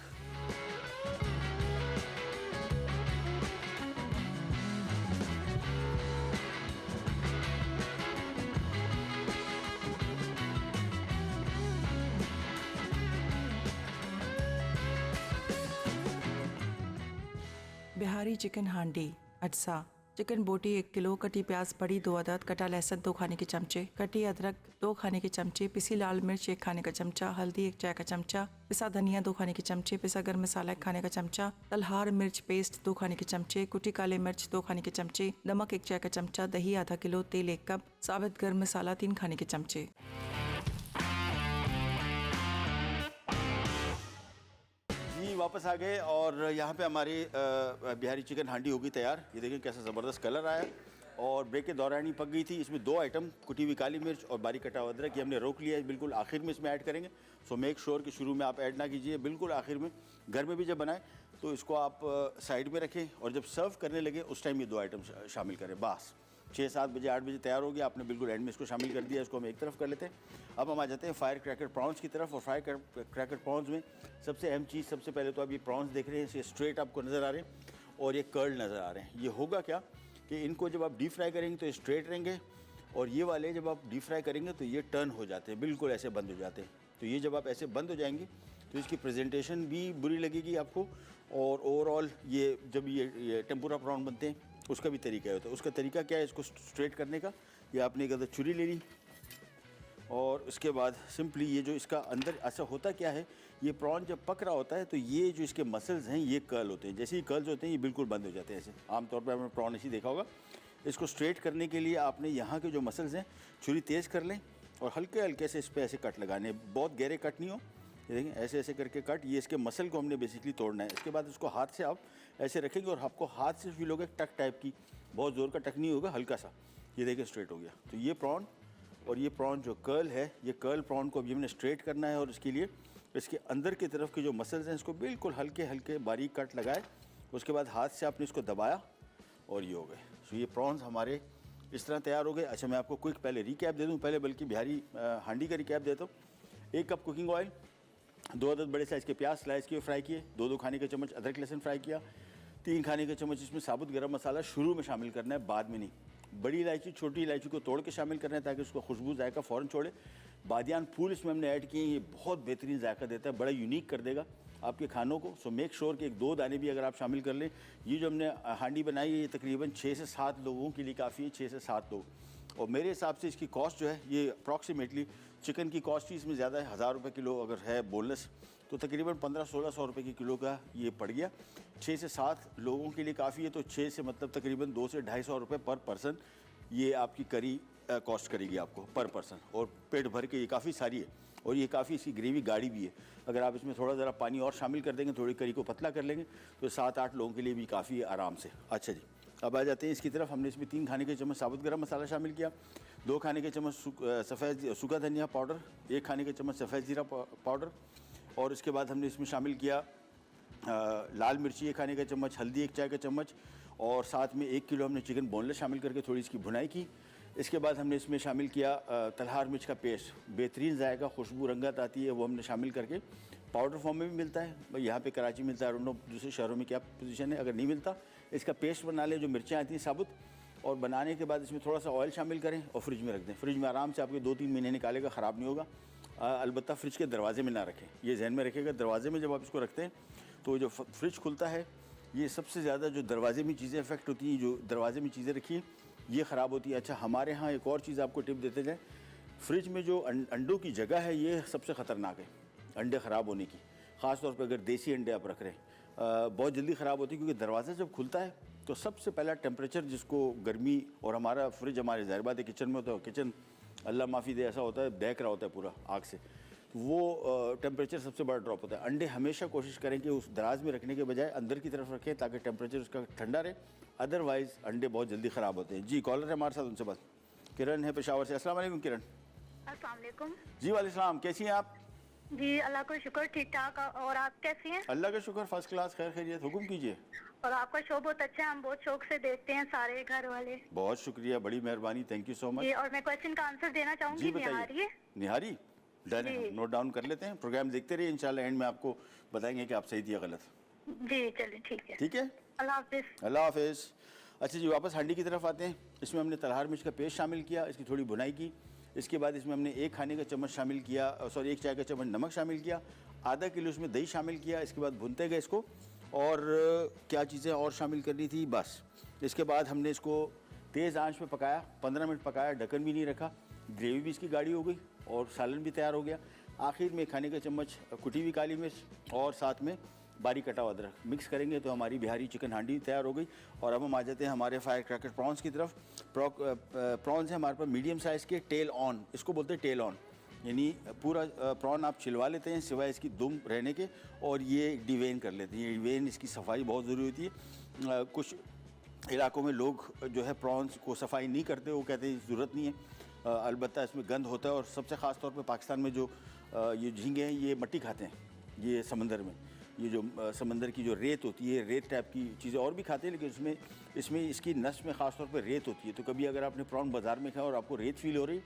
बिहारी चिकन हांडी अज्जा, चिकन बोटी 1 किलो, कटी प्याज बड़ी 2 अदद, कटा लहसुन 2 खाने के चमचे, कटी अदरक 2 खाने के चमचे, पिसी लाल मिर्च 1 खाने का चमचा, हल्दी 1 चाय का चमचा, पिसा धनिया 2 खाने के चमचे, पिसा गर्म मसाला 1 खाने का चमचा, तलहार मिर्च पेस्ट 2 खाने के चमचे, कुटी काले मिर्च 2 खाने के चमचे, नमक 1 चाय का चमचा, दही आधा किलो, तेल 1 कप, साबित गर्म मसाला 3 खाने के चमचे। जी वापस आ गए और यहाँ पे हमारी बिहारी चिकन हांडी होगी तैयार। ये देखिए कैसा ज़बरदस्त कलर आया और ब्रेक के दौरान ही पक गई थी। इसमें 2 आइटम, कुटी हुई काली मिर्च और बारीक कटा हुआ अदरक, ये हमने रोक लिया है, बिल्कुल आखिर में इसमें ऐड करेंगे। सो मेक श्योर कि शुरू में आप ऐड ना कीजिए, बिल्कुल आखिर में। घर में भी जब बनाएं तो इसको आप साइड में रखें और जब सर्व करने लगे उस टाइम ये 2 आइटम शामिल करें। बस 6-7 बजे 8 बजे तैयार हो गया, आपने बिल्कुल एंड में इसको शामिल कर दिया। इसको हम एक तरफ कर लेते हैं। अब हम आ जाते हैं फायर क्रैकर प्रॉन्स की तरफ। और फायर क्रैकर प्रॉन्स में सबसे अहम चीज़, सबसे पहले तो आप ये प्रॉन्स देख रहे हैं, ये स्ट्रेट आपको नज़र आ रहे हैं और ये कर्ल नज़र आ रहे हैं। ये होगा क्या कि इनको जब आप डीप फ्राई करेंगे तो ये स्ट्रेट रहेंगे और ये वाले जब आप डीप फ्राई करेंगे तो ये टर्न हो जाते हैं, बिल्कुल ऐसे बंद हो जाते हैं। तो ये जब आप ऐसे बंद हो जाएंगे तो इसकी प्रेजेंटेशन भी बुरी लगेगी आपको। और ओवरऑल ये जब ये टेम्पुरा प्रॉन बनते हैं उसका भी तरीका होता है। उसका तरीका क्या है इसको स्ट्रेट करने का? ये आपने एक अदर छुरी ले ली और उसके बाद सिंपली ये जो इसका अंदर ऐसा होता क्या है, ये प्रॉन जब पक रहा होता है तो ये जो इसके मसल्स हैं ये कर्ल होते हैं। जैसे ही कर्ल्स होते हैं ये बिल्कुल बंद हो जाते हैं ऐसे। आमतौर पर आपने प्रॉन ऐसे देखा होगा। इसको स्ट्रेट करने के लिए आपने यहाँ के जो मसल्स हैं छुरी तेज़ कर लें और हल्के हल्के से इस पर ऐसे कट लगाने, बहुत गहरे कट नहीं हो। ये देखें ऐसे ऐसे करके कट, ये इसके मसल को हमने बेसिकली तोड़ना है। इसके बाद इसको हाथ से आप ऐसे रखेंगे और आपको हाथ से फील होगा टक टाइप की, बहुत ज़ोर का टक नहीं होगा, हल्का सा। ये देखिए स्ट्रेट हो गया। तो ये प्रॉन और ये प्रॉन जो कर्ल है, ये कर्ल प्रॉन को अभी हमने स्ट्रेट करना है और इसके लिए इसके अंदर की तरफ के जो मसल्स हैं इसको बिल्कुल हल्के हल्के बारीक कट लगाए। उसके बाद हाथ से आपने इसको दबाया और ये हो गए। तो ये प्रॉन्स हमारे इस तरह तैयार हो गए। अच्छा मैं आपको क्विक पहले रिकैप दे दूँ, पहले बल्कि बिहारी हांडी का रिकैप देता हूँ। 1 कप कुकिंग ऑयल, 2 अदद बड़े साइज़ के प्याज स्लाइस किए फ्राई किए, 2 खाने के चम्मच अदरक लहसुन फ्राई किया, 3 खाने के चम्मच इसमें साबुत गरम मसाला शुरू में शामिल करना है, बाद में नहीं। बड़ी इलायची छोटी इलायची को तोड़ के शामिल करना है ताकि उसको खुशबू जायका फ़ौरन छोड़े। बादियान फूल इसमें हमने ऐड किए, ये बहुत बेहतरीन जायका देता है, बड़ा यूनिक कर देगा आपके खानों को। सो मेक श्योर कि 1-2 दाने भी अगर आप शामिल कर लें। ये जो हमने हांडी बनाई है ये तकरीबन 6 से 7 लोगों के लिए काफ़ी है, 6 से 7 लोग। और मेरे हिसाब से इसकी कॉस्ट जो है ये अप्रॉक्सीमेटली, चिकन की कॉस्ट ही इसमें ज़्यादा है, 1000 रुपये किलो अगर है बोनलेस तो तकरीबन 1500-1600 रुपये की किलो का ये पड़ गया। 6 से 7 लोगों के लिए काफ़ी है, तो 6 से मतलब तकरीबन 200 से 250 रुपये पर पर्सन ये आपकी करी कॉस्ट करेगी आपको पर पर्सन। और पेट भर के ये काफ़ी सारी है और ये काफ़ी इसकी ग्रेवी गाढ़ी भी है। अगर आप इसमें थोड़ा ज़रा पानी और शामिल कर देंगे, थोड़ी करी को पतला कर लेंगे तो 7-8 लोगों के लिए भी काफ़ी है आराम से। अच्छा जी, अब आ जाते हैं इसकी तरफ। हमने इसमें 3 खाने के चम्मच साबुत गरम मसाला शामिल किया, 2 खाने के चम्मच सफ़ेद सूखा धनिया पाउडर, 1 खाने के चम्मच सफ़ेद ज़ीरा पाउडर और इसके बाद हमने इसमें शामिल किया लाल मिर्ची 1 खाने का चम्मच, हल्दी 1 चाय का चम्मच और साथ में 1 किलो हमने चिकन बोनलेस शामिल करके थोड़ी इसकी भुनाई की। इसके बाद हमने इसमें शामिल किया तलहार मिर्च का पेस्ट, बेहतरीन जायका, खुशबू, रंगत आती है, वो हमने शामिल करके पाउडर फॉर्म में भी मिलता है भाई, यहाँ पे कराची मिलता है, उन दूसरे शहरों में क्या पोजीशन है, अगर नहीं मिलता इसका पेस्ट बना लें, जो मिर्चें आती हैं साबुत, और बनाने के बाद इसमें थोड़ा सा ऑयल शामिल करें और फ्रिज में रख दें। फ्रिज में आराम से आपके 2-3 महीने निकालेगा, ख़राब नहीं होगा। अलबत्ता फ्रिज के दरवाजे में ना रखें, ये जहन में रखिएगा, दरवाजे में जब आप इसको रखते हैं तो जो फ्रिज खुलता है, ये सबसे ज़्यादा जो दरवाजे में चीज़ें इफेक्ट होती हैं, जो दरवाजे में चीज़ें रखी हैं ये ख़राब होती है। अच्छा, हमारे यहाँ एक और चीज़ आपको टिप देते जाएँ, फ्रिज में जो अंडों की जगह है ये सबसे ख़तरनाक है अंडे ख़राब होने की, ख़ास तौर पर अगर देसी अंडे आप रख रहे हैं, बहुत जल्दी ख़राब होती है, क्योंकि दरवाज़ा जब खुलता है तो सबसे पहला टेम्परेचर जिसको गर्मी, और हमारा फ्रिज हमारे ज़ाहिर बात है किचन में होता है, किचन अल्लाह माफ़ी दे ऐसा होता है, बहक रहा होता है पूरा आग से, वो टेम्परेचर सबसे बड़ा ड्रॉप होता है। अंडे हमेशा कोशिश करें कि उस दराज में रखने के बजाय अंदर की तरफ रखें ताकि टेम्परेचर उसका ठंडा रहे, अदरवाइज़ अंडे बहुत जल्दी ख़राब होते हैं। जी, कॉलर है हमारे साथ, उनसे बात। किरण है पेशावर से। अस्सलाम वालेकुम किरण। अस्सलाम वालेकुम। जी वालेकुम, कैसी हैं आप? जी अल्लाह का शुक्र, ठीक ठाक। और आप कैसी हैं? अल्लाह का शुक्र, फर्स्ट क्लास, खैर खैरियत, हुक्म कीजिए। और आपका शो बहुत अच्छा है, हम बहुत शौक से देखते हैं सारे घर वाले। बहुत शुक्रिया, बड़ी मेहरबानी, थैंक यू सो मच। जी, और मैं क्वेश्चन का आंसर देना जी चाहूंगी। बताइए। निहारी है। निहारी, डन है, हम नोट डाउन कर लेते हैं, प्रोग्राम देखते रहिए, इंशाल्लाह एंड में आपको बताएंगे कि आप सही थी या गलत। जी चलिए, ठीक है। ठीक है, अल्लाह हाफिज। अल्लाह हाफिज़। अच्छा जी, वापस हांडी की तरफ आते हैं। इसमें हमने तलहार मिर्च का पेस्ट शामिल किया, इसकी थोड़ी भुनाई की, इसके बाद इसमें हमने 1 खाने का चम्मच शामिल किया, सॉरी 1 चाय का चम्मच नमक शामिल किया, आधा किलो इसमें दही शामिल किया, इसके बाद भुनते गए इसको, और क्या चीज़ें और शामिल करनी थी बस। इसके बाद हमने इसको तेज़ आंच पे पकाया, 15 मिनट पकाया, ढक्कन भी नहीं रखा, ग्रेवी भी इसकी गाढ़ी हो गई और सालन भी तैयार हो गया। आखिर में 1 खाने का चम्मच कुटी हुई काली मिर्च और साथ में बारीक कटा हुआ अदरक मिक्स करेंगे तो हमारी बिहारी चिकन हांडी तैयार हो गई। और अब हम आ जाते हैं हमारे फायर क्रैकर प्रॉन्स की तरफ। प्रॉन्स है हमारे पास मीडियम साइज़ के, टेल ऑन इसको बोलते हैं, टेल ऑन, यानी पूरा प्रॉन आप छिलवा लेते हैं सिवाय इसकी दुम रहने के, और ये डिवेन कर लेते हैं। ये डिवेन, इसकी सफाई बहुत ज़रूरी होती है। कुछ इलाकों में लोग जो है प्रॉन्स को सफाई नहीं करते, वो कहते हैं ज़रूरत नहीं है, अलबत्ता इसमें गंद होता है। और सबसे ख़ास तौर पे पाकिस्तान में जो ये झींगे हैं ये मट्टी खाते हैं, ये समंदर में ये जो समंदर की जो रेत होती है, रेत टाइप की चीज़ें और भी खाते हैं, लेकिन इसमें इसकी नस में ख़ास तौर पे रेत होती है। तो कभी अगर आपने प्रॉन बाज़ार में खाया और आपको रेत फील हो रही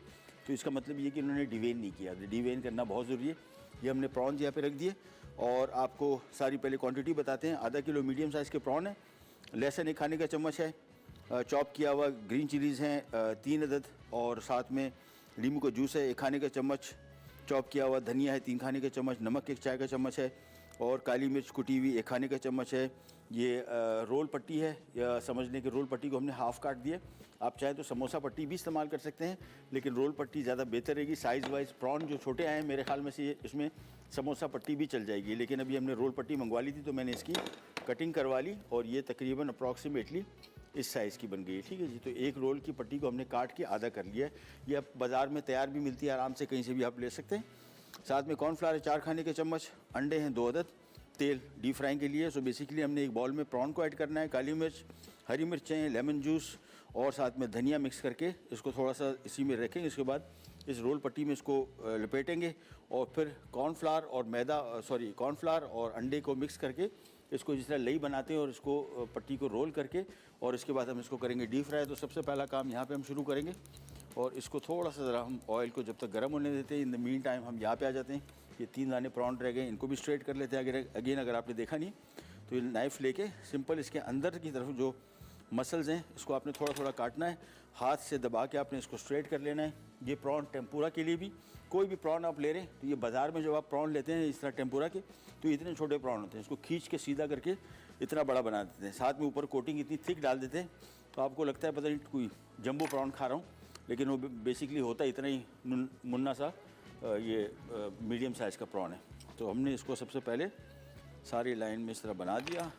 तो इसका मतलब ये कि उन्होंने डिवेन नहीं किया। डिवेन करना बहुत ज़रूरी है। ये हमने प्रॉन्स यहाँ पे रख दिए और आपको सारी पहले क्वांटिटी बताते हैं। आधा किलो मीडियम साइज़ के प्रॉन है, लहसुन 1 खाने का चम्मच है, चॉप किया हुआ ग्रीन चिलीज़ हैं 3 अदद, और साथ में नींबू का जूस है 1 खाने का चम्मच, चॉप किया हुआ धनिया है 3 खाने का चम्मच, नमक 1 चाय का चम्मच है, और काली मिर्च कुटी हुई 1 खाने का चम्मच है। ये रोल पट्टी है, या समझ लें कि रोल पट्टी को हमने हाफ़ काट दिया। आप चाहें तो समोसा पट्टी भी इस्तेमाल कर सकते हैं, लेकिन रोल पट्टी ज़्यादा बेहतर रहेगी। साइज़ वाइज प्रॉन जो छोटे आए हैं मेरे ख्याल में से इसमें समोसा पट्टी भी चल जाएगी, लेकिन अभी हमने रोल पट्टी मंगवा ली थी तो मैंने इसकी कटिंग करवा ली और ये तकरीबन अप्रॉक्सीमेटली इस साइज़ की बन गई है। ठीक है जी, तो 1 रोल की पट्टी को हमने काट के आधा कर लिया है। ये अब बाज़ार में तैयार भी मिलती है, आराम से कहीं से भी आप ले सकते हैं। साथ में कॉर्नफ्लावर है 4 खाने के चम्मच, अंडे हैं 2 अदद, तेल डीप फ्राइंग के लिए। सो बेसिकली हमने एक बाउल में प्रॉन को ऐड करना है, काली मिर्च, हरी मिर्चें, लेमन जूस और साथ में धनिया मिक्स करके इसको थोड़ा सा इसी में रखेंगे। इसके बाद इस रोल पट्टी में इसको लपेटेंगे और फिर कॉर्नफ्लावर और अंडे को मिक्स करके इसको जिस तरह लई बनाते हैं और इसको पट्टी को रोल करके, और इसके बाद हम इसको करेंगे डीप फ्राई। तो सबसे पहला काम यहाँ पे हम शुरू करेंगे और इसको थोड़ा सा ज़रा हम ऑयल को जब तक गर्म होने देते हैं। इन द मीन टाइम हम यहाँ पे आ जाते हैं। ये 3 दाने प्रॉन रह गए, इनको भी स्ट्रेट कर लेते हैं। अगेन अगर आपने देखा नहीं तो ये नाइफ़ लेके सिंपल इसके अंदर की तरफ जो मसल्स हैं इसको आपने थोड़ा थोड़ा काटना है, हाथ से दबा के आपने इसको स्ट्रेट कर लेना है। ये प्रॉन टेम्पुरा के लिए भी, कोई भी प्रॉन आप ले रहे हैं तो ये बाज़ार में जब आप प्रॉन लेते हैं इस तरह टेम्पुरा के, तो इतने छोटे प्रॉन होते हैं, इसको खींच के सीधा करके इतना बड़ा बना देते हैं। साथ में ऊपर कोटिंग इतनी थिक डाल देते हैं तो आपको लगता है पता नहीं कोई जंबो प्रॉन खा रहा हूँ, लेकिन वो बेसिकली होता इतना ही मुन्ना सा ये मीडियम साइज़ का प्रॉन है। तो हमने इसको सबसे पहले सारी लाइन में इस तरह बना दिया,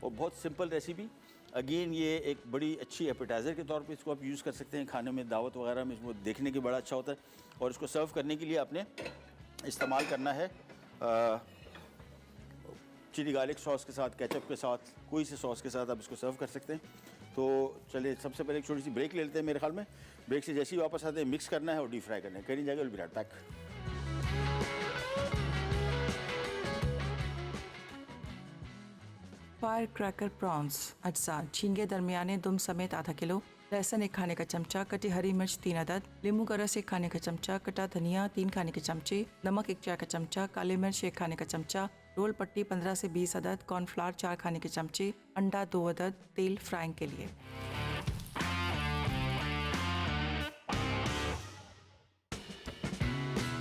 और बहुत सिंपल रेसिपी। अगेन ये एक बड़ी अच्छी एपेटाइज़र के तौर पे इसको आप यूज़ कर सकते हैं खाने में, दावत वगैरह में इसको देखने के बड़ा अच्छा होता है। और इसको सर्व करने के लिए आपने इस्तेमाल करना है चिली गार्लिक सॉस के साथ, केचप के साथ, कोई से सॉस के साथ आप इसको सर्व कर सकते हैं। तो चलिए सबसे पहले एक छोटी सी ब्रेक ले लेते हैं। मेरे ख्याल में ब्रेक से जैसे ही वापस आते हैं मिक्स करना है और डीप फ्राई करना है। कहीं नहीं जाएगा, will be right back. Fire cracker prawns अज्जा, झींगे दरमियाने दुम समेत आधा किलो, लहसुन 1 खाने का चमचा, कटी हरी मिर्च 3 अदद, नींबू का रस 1 खाने का चमचा, कटा धनिया 3 खाने के चमचे, नमक 1 चाय का चमचा, काली मिर्च 1 खाने का चमचा, रोल पट्टी 15 से 20 अदद, कॉर्नफ्लावर 4 खाने के चमचे, अंडा 2 अदद, तेल फ्राइंग के लिए।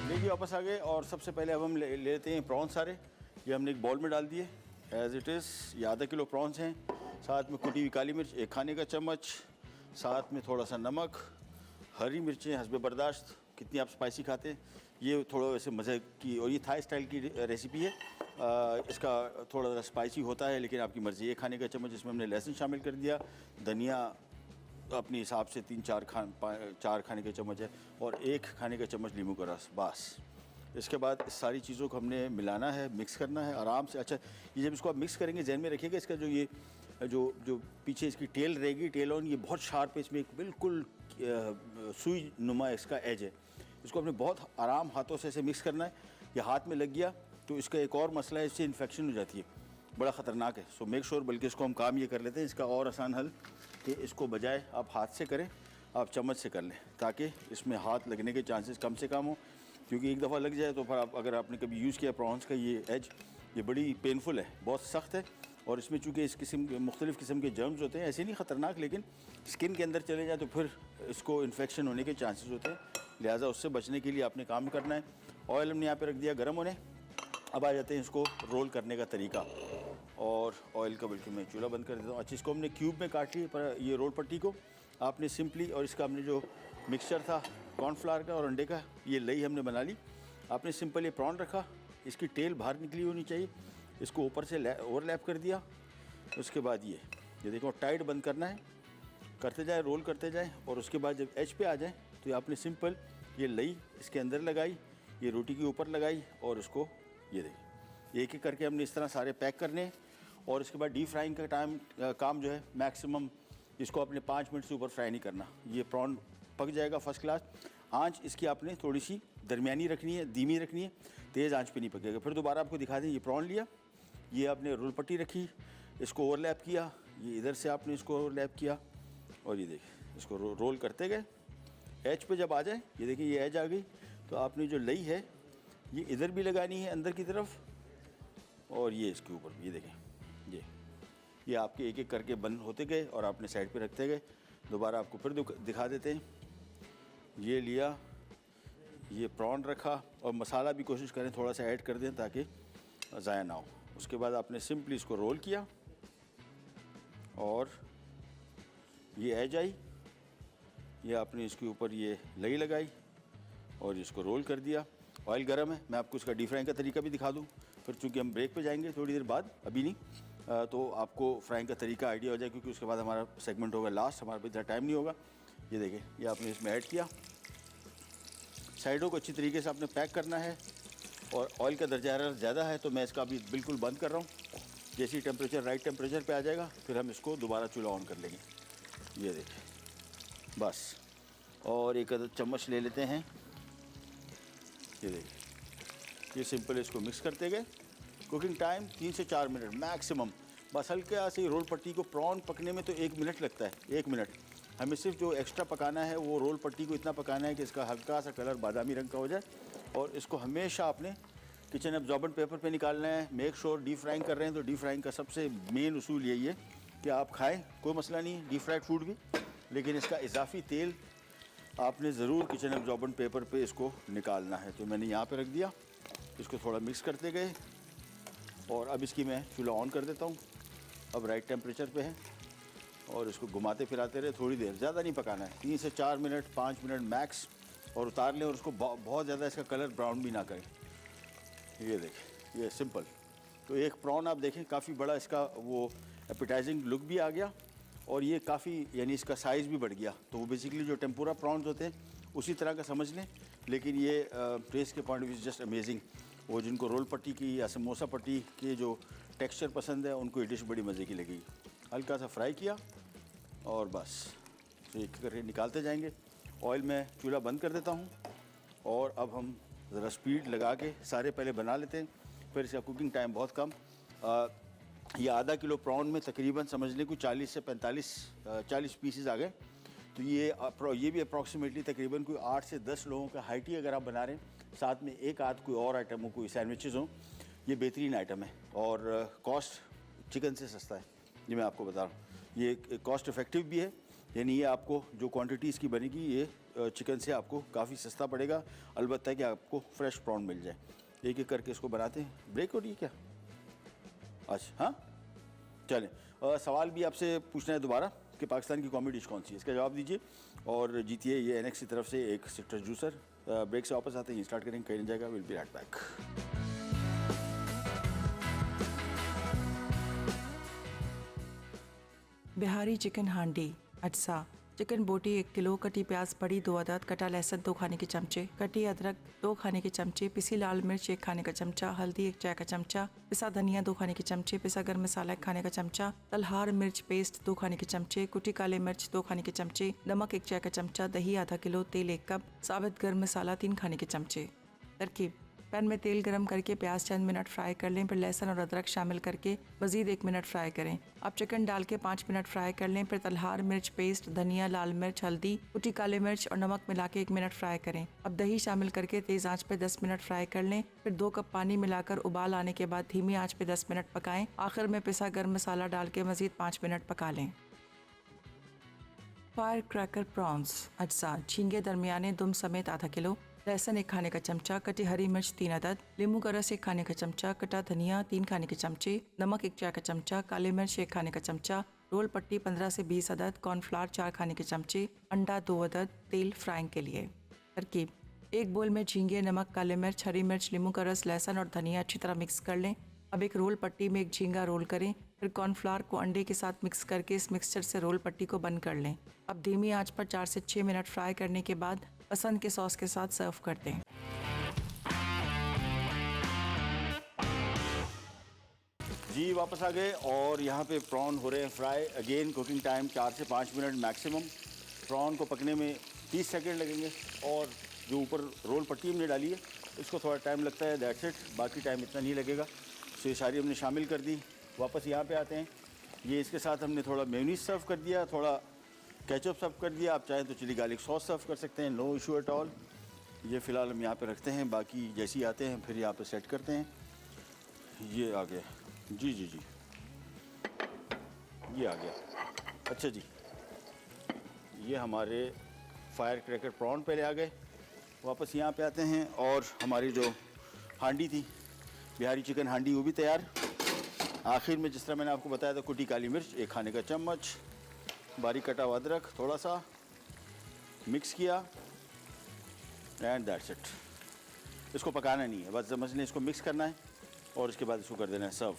देखिए वापस आ गए और सबसे पहले अब हम ले लेते हैं प्रॉन्स सारे। ये हमने एक बाउल में डाल दिए एज इट इज़। ये आधा किलो प्रॉन्स हैं, साथ में कुटी हुई काली मिर्च 1 खाने का चम्मच, साथ में थोड़ा सा नमक, हरी मिर्चें हस्बे बर्दाश्त कितनी आप स्पाइसी खाते हैं। ये थोड़ा वैसे मज़े की, और ये थाई स्टाइल की रेसिपी है। इसका थोड़ा सा स्पाइसी होता है लेकिन आपकी मर्ज़ी। 1 खाने का चम्मच इसमें हमने लहसुन शामिल कर दिया, धनिया अपने हिसाब से 4 खाने के चम्मच है, और 1 खाने का चम्मच नींबू का रस, बस। इसके बाद इस सारी चीज़ों को हमने मिलाना है, मिक्स करना है आराम से। अच्छा, ये जब इसको आप मिक्स करेंगे जहन में रखिएगा इसका जो पीछे इसकी टेल रहेगी, टेल ऑन, ये बहुत शार्प है, इसमें एक बिल्कुल सुई नुमा इसका एज है। इसको आपने बहुत आराम हाथों से ऐसे मिक्स करना है। ये हाथ में लग गया तो इसका एक और मसला है, इससे इन्फेक्शन हो जाती है, बड़ा ख़तरनाक है। सो मेक श्योर, बल्कि इसको हम काम ये कर लेते हैं, इसका और आसान हल कि इसको बजाय आप हाथ से करें, आप चम्मच से कर लें, ताकि इसमें हाथ लगने के चांसेस कम से कम हो। क्योंकि एक दफ़ा लग जाए तो फिर आप, अगर आपने कभी यूज़ किया प्रॉन्स का ये एज, ये बड़ी पेनफुल है, बहुत सख्त है, और इसमें चूँकि इस किस्म मुख्तलिफ़ किस्म के जर्म्स होते हैं, ऐसे नहीं ख़तरनाक, लेकिन स्किन के अंदर चले जाए तो फिर इसको इन्फेक्शन होने के चांसेस होते हैं। लिहाजा उससे बचने के लिए आपने काम करना है। ऑयल हमने यहाँ पे रख दिया गर्म होने। अब आ जाते हैं इसको रोल करने का तरीका, और ऑयल का बल्कि मैं चूल्हा बंद कर देता हूँ। अच्छा, इसको हमने क्यूब में काट लिया, पर ये रोल पट्टी को आपने सिंपली, और इसका हमने जो मिक्सचर था कॉर्नफ्लावर का और अंडे का, ये लई हमने बना ली। आपने सिंपल ये प्रॉन रखा, इसकी टेल बाहर निकली होनी चाहिए, इसको ऊपर से ओवरलैप कर दिया। उसके बाद ये देखो टाइट बंद करना है, करते जाए, रोल करते जाए, और उसके बाद जब एज पे आ जाए तो ये आपने सिंपल ये लई इसके अंदर लगाई, ये रोटी के ऊपर लगाई, और उसको ये देखिए एक एक करके हमने इस तरह सारे पैक करने। और इसके बाद डीप फ्राइंग का काम जो है मैक्सिमम, इसको आपने 5 मिनट से ऊपर फ्राई नहीं करना। ये प्रॉन पक जाएगा फर्स्ट क्लास। आंच इसकी आपने थोड़ी सी दरमियानी रखनी है, धीमी रखनी है, तेज़ आंच पे नहीं पकेगा। फिर दोबारा आपको दिखा दें, ये प्रॉन लिया, ये आपने रोल पट्टी रखी, इसको ओवरलैप किया, ये इधर से आपने इसको ओवरलैप किया, और ये देखिए इसको रोल करते गए। एज पे जब आ जाए, ये देखिए ये एज आ गई, तो आपने जो लई है ये इधर भी लगानी है अंदर की तरफ, और ये इसके ऊपर भी, ये देखें ये आपके एक एक करके बंद होते गए और आपने साइड पे रखते गए। दोबारा आपको फिर दिखा देते हैं। ये लिया, ये प्रॉन रखा, और मसाला भी कोशिश करें थोड़ा सा ऐड कर दें ताकि ज़ाया ना हो। उसके बाद आपने सिंपली इसको रोल किया, और ये एज आई, ये आपने इसके ऊपर ये लई लगाई, और इसको रोल कर दिया। ऑयल गर्म है, मैं आपको इसका डीप फ्राइंग का तरीका भी दिखा दूं, फिर चूँकि हम ब्रेक पे जाएंगे थोड़ी देर बाद, अभी नहीं, तो आपको फ्राइंग का तरीका आइडिया हो जाए, क्योंकि उसके बाद हमारा सेगमेंट होगा लास्ट, हमारे पास इतना टाइम नहीं होगा। ये देखिए, ये आपने इसमें ऐड किया, साइडों को अच्छी तरीके से आपने पैक करना है, और ऑयल का दर्जा हरारत ज़्यादा है तो मैं इसका अभी बिल्कुल बंद कर रहा हूँ। जैसे ही टेम्परेचर राइट टेम्परेचर पे आ जाएगा, फिर हम इसको दोबारा चूल्हा ऑन कर लेंगे। ये देखिए बस, और एक अदद चम्मच ले लेते हैं। ये देखिए, ये सिंपल इसको मिक्स करते गए। कुकिंग टाइम 3 से 4 मिनट मैक्सिमम, बस हल्के से रोल पट्टी को, प्रॉन पकने में तो 1 मिनट लगता है, 1 मिनट। हमें सिर्फ जो एक्स्ट्रा पकाना है वो रोल पट्टी को इतना पकाना है कि इसका हल्का सा कलर बादामी रंग का हो जाए, और इसको हमेशा आपने किचन एब्जॉर्बेंट पेपर पे निकालना है। मेक श्योर डीप फ्राइंग कर रहे हैं तो डीप फ्राइंग का सबसे मेन उसूल यही है कि आप खाएं, कोई मसला नहीं है डीप फ्राइड फूड भी, लेकिन इसका इजाफी तेल आपने ज़रूर किचन एब्जॉर्बेंट पेपर पे इसको निकालना है। तो मैंने यहाँ पे रख दिया, इसको थोड़ा मिक्स करते गए, और अब इसकी मैं चूल्हा ऑन कर देता हूँ। अब राइट टेम्परेचर पे है, और इसको घुमाते फिराते रहे थोड़ी देर, ज़्यादा नहीं पकाना है, 3 से 4 मिनट 5 मिनट मैक्स, और उतार लें, और उसको बहुत ज़्यादा इसका कलर ब्राउन भी ना करें। ये देखें, ये सिंपल। तो एक प्रॉन आप देखें काफ़ी बड़ा, इसका वो एपिटाइजिंग लुक भी आ गया, और ये काफ़ी, यानी इसका साइज़ भी बढ़ गया। तो वो बेसिकली जो टेम्पुरा प्रॉन्स होते हैं उसी तरह का समझ लें, लेकिन ये टेस्ट के point of view just amazing. वो जिनको रोल पट्टी की या समोसा पट्टी के जो टेक्सचर पसंद है उनको ये डिश बड़ी मज़े की लगेगी। हल्का सा फ्राई किया, और बस एक करके निकालते जाएंगे। ऑयल में चूल्हा बंद कर देता हूँ, और अब हम ज़रा स्पीड लगा के सारे पहले बना लेते हैं, फिर इसका कुकिंग टाइम बहुत कम। ये आधा किलो प्रॉन में तकरीबन समझ लें कुछ 40 से 45 40 पीसेस आ गए। तो ये भी अप्रॉक्सीमेटली तकरीबन कोई 8 से 10 लोगों का हाइटी अगर आप बना रहे हैं, साथ में एक आध कोई और आइटम हो, कोई सैंडविचेज़ हों, ये बेहतरीन आइटम है और कॉस्ट चिकन से सस्ता है। ये मैं आपको बता रहा हूँ, ये कॉस्ट इफ़ेक्टिव भी है, यानी ये आपको जो क्वांटिटी इसकी बनेगी ये चिकन से आपको काफ़ी सस्ता पड़ेगा, अलबत्ता कि आपको फ्रेश प्रॉन मिल जाए। एक एक करके इसको बनाते हैं। ब्रेक हो रही है क्या? अच्छा हाँ चलें। सवाल भी आपसे पूछना है दोबारा कि पाकिस्तान की कौमी डिश कौन सी है, इसका जवाब दीजिए और जीतिए ये एनएक्स की तरफ से एक सिट्रस जूसर। ब्रेक से वापस आते हैं, स्टार्ट करेंगे, कहीं नहीं जाएगा। Will be right back. Bihari chicken हांडी अज्जा, चिकन बोटी 1 किलो, कटी प्याज बड़ी 2 अदद, कटा लहसुन 2 खाने के चमचे, कटी अदरक 2 खाने के चमचे, पिसी लाल मिर्च 1 खाने का चमचा, हल्दी 1 चाय का चमचा, पिसा धनिया 2 खाने के चमचे, पिसा गर्म मसाला 1 खाने का चमचा, तलहार मिर्च पेस्ट 2 खाने के चमचे, कुटी काले मिर्च 2 खाने के चमचे, नमक 1 चाय का चमचा, दही आधा किलो, तेल 1 कप, साबित गर्म मसाला 3 खाने के चमचे। तरकीब: पैन में तेल गरम करके प्याज चंद मिनट फ्राई कर लें, फिर लहसुन और अदरक शामिल करके मज़ीद 1 मिनट फ्राई करें। अब चिकन डाल के 5 मिनट फ्राई कर लें, फिर तलहार मिर्च पेस्ट, धनिया, लाल मिर्च, हल्दी, कुटी काले मिर्च और नमक मिला के 1 मिनट फ्राई करें। अब दही शामिल करके तेज़ आंच पे 10 मिनट फ्राई कर लें, फिर 2 कप पानी मिलाकर उबाल आने के बाद धीमी आंच पे 10 मिनट पकाएं। आखिर में पिसा गर्म मसाला डाल के मज़ीद 5 मिनट पका लें। फायर क्रैकर प्रॉन्स अज्जा, झींगे दरमियाने दुम समेत आधा किलो, लहसुन 1 खाने का चमचा, कटी हरी मिर्च 3 अदद, नींबू का रस 1 खाने का चमचा, कटा धनिया 3 खाने के चमचे, नमक 1 चाय का चमचा, काले मिर्च 1 खाने का चमचा, रोल पट्टी 15 से 20 अदद, कॉर्नफ्लावर 4 खाने के चमचे, अंडा 2 अदद, तेल फ्राइंग के लिए। तरकीब: 1 बोल में झींगे, नमक, काले मिर्च, हरी मिर्च, नींबू का रस, लहसुन और धनिया अच्छी तरह मिक्स कर लें। अब एक रोल पट्टी में एक झींगा रोल करें, फिर कॉर्नफ्लावर को अंडे के साथ मिक्स करके इस मिक्सचर से रोल पट्टी को बंद कर लें। अब धीमी आंच पर 4 से 6 मिनट फ्राई करने के बाद पसंद के सॉस के साथ सर्व कर दें। जी वापस आ गए और यहाँ पे प्रॉन हो रहे हैं फ्राई। अगेन कुकिंग टाइम 4 से 5 मिनट मैक्सिमम। प्रॉन को पकने में 30 सेकंड लगेंगे और जो ऊपर रोल पट्टी हमने डाली है इसको थोड़ा टाइम लगता है, दैट्स इट, बाकी टाइम इतना नहीं लगेगा। सो ये सारी हमने शामिल कर दी। वापस यहाँ पे आते हैं, ये इसके साथ हमने थोड़ा मेयोनीज सर्व कर दिया, थोड़ा केचप सर्व कर दिया, आप चाहें तो चिली गार्लिक सॉस सर्व कर सकते हैं, नो इशू एट ऑल। ये फ़िलहाल हम यहाँ पे रखते हैं, बाकी जैसे ही आते हैं फिर यहाँ पे सेट करते हैं। ये आ गया, जी जी जी, ये आ गया। अच्छा जी, ये हमारे फायर क्रैकर प्रॉन पहले आ गए। वापस यहाँ पे आते हैं और हमारी जो हांडी थी, बिहारी चिकन हांडी, वो भी तैयार। आखिर में जिस तरह मैंने आपको बताया था, कुटी काली मिर्च 1 खाने का चम्मच, बारीक कटा हुआ अदरक थोड़ा सा मिक्स किया एंड दैट्स इट। इसको पकाना नहीं है, बस समझ इसको मिक्स करना है और इसके बाद इसको कर देना है सर्व।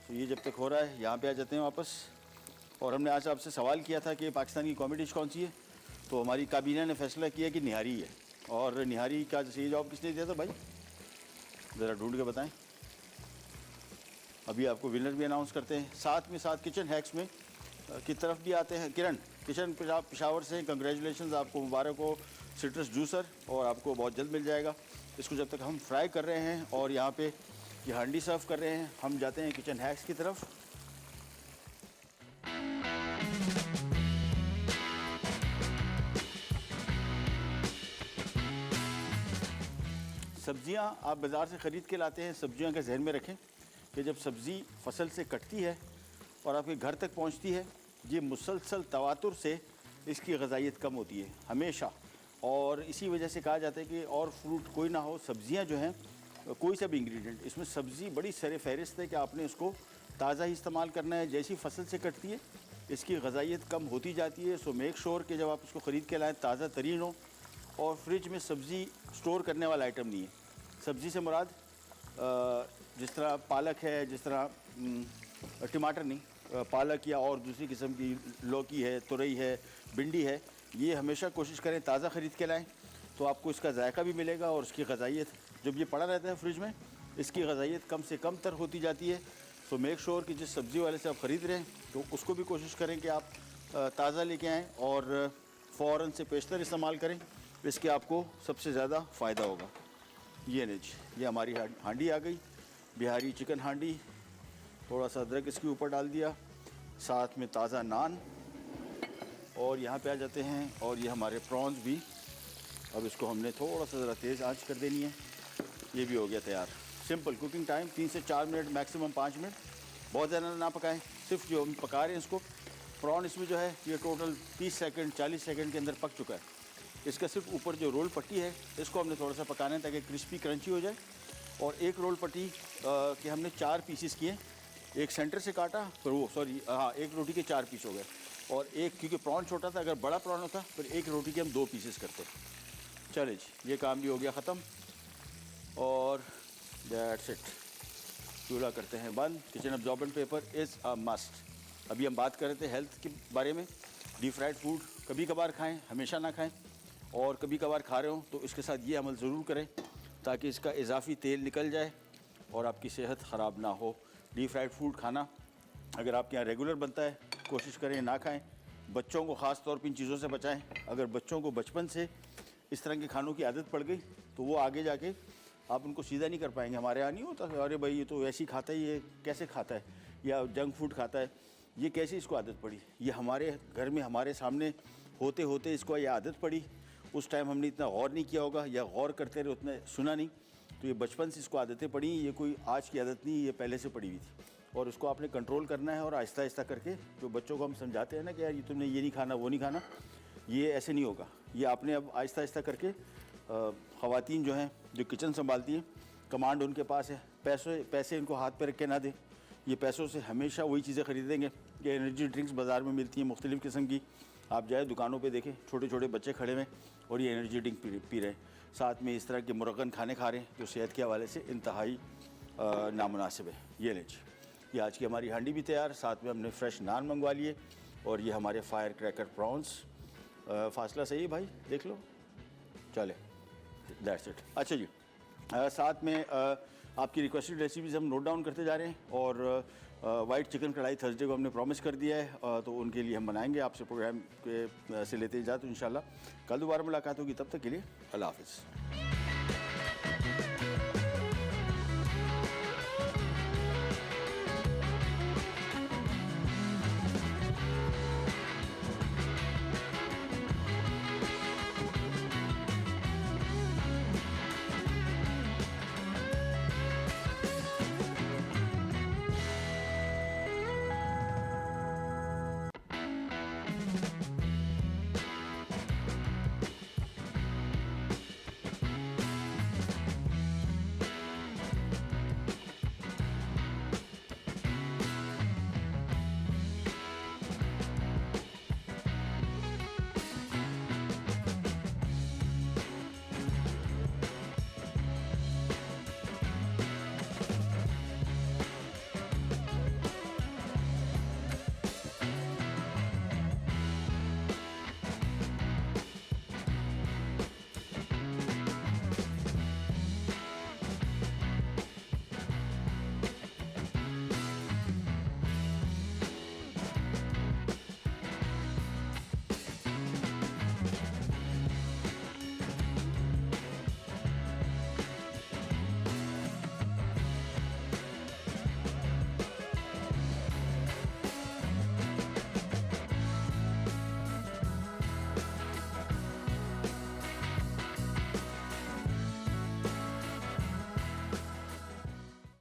तो ये जब तक हो रहा है, यहाँ पे आ जाते हैं वापस। और हमने आज आपसे सवाल किया था कि पाकिस्तान की कौमी डिश कौन सी है, तो हमारी काबीना ने फैसला किया कि निहारी है। और निहारी का सही जवाब किसने दिया था भाई, ज़रा ढूंढ के बताएं। अभी आपको विनर भी अनाउंस करते हैं, साथ किचन हैक्स में की तरफ भी आते हैं। किरण किचन पेशावर से कंग्रेचुलेशंस, आपको मुबारक हो सिट्रस जूसर, और आपको बहुत जल्द मिल जाएगा। इसको जब तक हम फ्राई कर रहे हैं और यहाँ पे ये हांडी सर्व कर रहे हैं, हम जाते हैं किचन हैक्स की तरफ। सब्जियां आप बाज़ार से ख़रीद के लाते हैं, सब्जियां का जहन में रखें कि जब सब्ज़ी फसल से कटती है और आपके घर तक पहुंचती है, ये मुसलसल तवातुर से इसकी ग़ज़ाइयत कम होती है हमेशा। और इसी वजह से कहा जाता है कि और फ्रूट कोई ना हो, सब्ज़ियां जो हैं कोई सा भी इंग्रेडिएंट, इसमें सब्ज़ी बड़ी सर फहरिस्त है कि आपने उसको ताज़ा ही इस्तेमाल करना है। जैसी फसल से कटती है इसकी ग़ज़ाइयत कम होती जाती है। सो मेक श्योर कि जब आप उसको ख़रीद के लाएँ ताज़ा तरीन हो, और फ्रिज में सब्ज़ी स्टोर करने वाला आइटम नहीं है। सब्ज़ी से मुराद जिस तरह पालक है, जिस तरह टमाटर नहीं, पालक या और दूसरी किस्म की लौकी है, तुरई है, भिंडी है, ये हमेशा कोशिश करें ताज़ा ख़रीद के लाएँ, तो आपको इसका जायका भी मिलेगा और उसकी ग़ज़ाइयत, जब ये पड़ा रहता है फ्रिज में, इसकी ग़ज़ाइयत कम से कम तर होती जाती है। तो मेक श्योर कि जिस सब्ज़ी वाले से आप ख़रीद रहे हैं तो उसको भी कोशिश करें कि आप ताज़ा लेके आएँ और फ़ौरन से पेशतर इस्तेमाल करें, इसके आपको सबसे ज़्यादा फ़ायदा होगा। ये लीजिए, ये हमारी हांडी आ गई, बिहारी चिकन हांडी। थोड़ा सा अदरक इसके ऊपर डाल दिया, साथ में ताज़ा नान, और यहाँ पे आ जाते हैं। और ये हमारे प्रॉन्स भी, अब इसको हमने थोड़ा सा ज़रा तेज़ आंच कर देनी है। ये भी हो गया तैयार। सिंपल कुकिंग टाइम 3 से 4 मिनट, मैक्सिमम 5 मिनट। बहुत ज़्यादा ना पकाएं, सिर्फ जो हम पका रहे हैं इसको। प्रॉन इसमें जो है ये टोटल 30 सेकंड 40 सेकंड के अंदर पक चुका है। इसका सिर्फ ऊपर जो रोल पट्टी है इसको हमने थोड़ा सा पकाना है ताकि क्रिस्पी क्रंची हो जाए। और एक रोल पट्टी के हमने 4 पीसेस किए, एक सेंटर से काटा, फिर वो सॉरी हाँ, एक रोटी के 4 पीस हो गए। और एक, क्योंकि प्रॉन छोटा था, अगर बड़ा प्रॉन होता फिर एक रोटी के हम 2 पीसेस करते। चले जी, ये काम भी हो गया ख़त्म। और दैट्स इट। चूल्हा करते हैं बंद। Kitchen absorbent paper is a must. अभी हम बात कर रहे थे हेल्थ के बारे में। डीप फ्राइड फूड कभी कभार खाएं, हमेशा ना खाएं। और कभी कभार खा रहे हो तो इसके साथ ये अमल ज़रूर करें ताकि इसका इजाफी तेल निकल जाए और आपकी सेहत ख़राब ना हो। डीप फ्राइड फूड खाना अगर आपके यहाँ रेगुलर बनता है कोशिश करें ना खाएं। बच्चों को ख़ास तौर पर इन चीज़ों से बचाएं। अगर बच्चों को बचपन से इस तरह के खानों की आदत पड़ गई तो वो आगे जाके आप उनको सीधा नहीं कर पाएंगे। हमारे यहाँ नहीं होता, अरे भाई ये तो ऐसे ही खाता है, ये कैसे खाता है, या जंक फूड खाता है, ये कैसे इसको आदत पड़ी। ये हमारे घर में हमारे सामने होते होते इसको ये आदत पड़ी। उस टाइम हमने इतना गौर नहीं किया होगा, या गौर करते रहे उतना सुना नहीं, तो ये बचपन से इसको आदतें पड़ी। ये कोई आज की आदत नहीं, ये पहले से पड़ी हुई थी। और उसको आपने कंट्रोल करना है। और आहिस्ता आहिस्ता करके जो बच्चों को हम समझाते हैं ना कि यार ये तुमने ये नहीं खाना, वो नहीं खाना, ये ऐसे नहीं होगा। ये आपने अब आहिस्ता आहिस्ता करके ख़वातीन जो हैं जो किचन संभालती हैं, कमांड उनके पास है। पैसे इनको हाथ पे रख के ना दें। ये पैसों से हमेशा वही चीज़ें ख़रीदेंगे। ये एनर्जी ड्रिंक्स बाज़ार में मिलती हैं मुख्तलिफ़ किस्म की। आप जाए दुकानों पे देखें, छोटे छोटे बच्चे खड़े हुए और ये एनर्जी ड्रिंक पी रहे हैं। साथ में इस तरह के मुरगन खाने खा रहे हैं जो सेहत के हवाले से इंतहाई नामुनासिब है। ये लें जी, ये आज की हमारी हांडी भी तैयार। साथ में हमने फ्रेश नान मंगवा लिए। और ये हमारे फायर क्रैकर प्रॉन्स। फासला सही है भाई, देख लो। चले, दैट्स इट। अच्छा जी, साथ में आपकी रिक्वेस्टेड रेसिपीज़ हम नोट डाउन करते जा रहे हैं। और वाइट चिकन कढ़ाई थर्सडे को हमने प्रॉमिस कर दिया है, तो उनके लिए हम बनाएंगे। आपसे प्रोग्राम के से लेते इजाज़त इंशाल्लाह। कल दोबारा मुलाकात होगी, तब तक के लिए अल्लाह हाफ़िज़।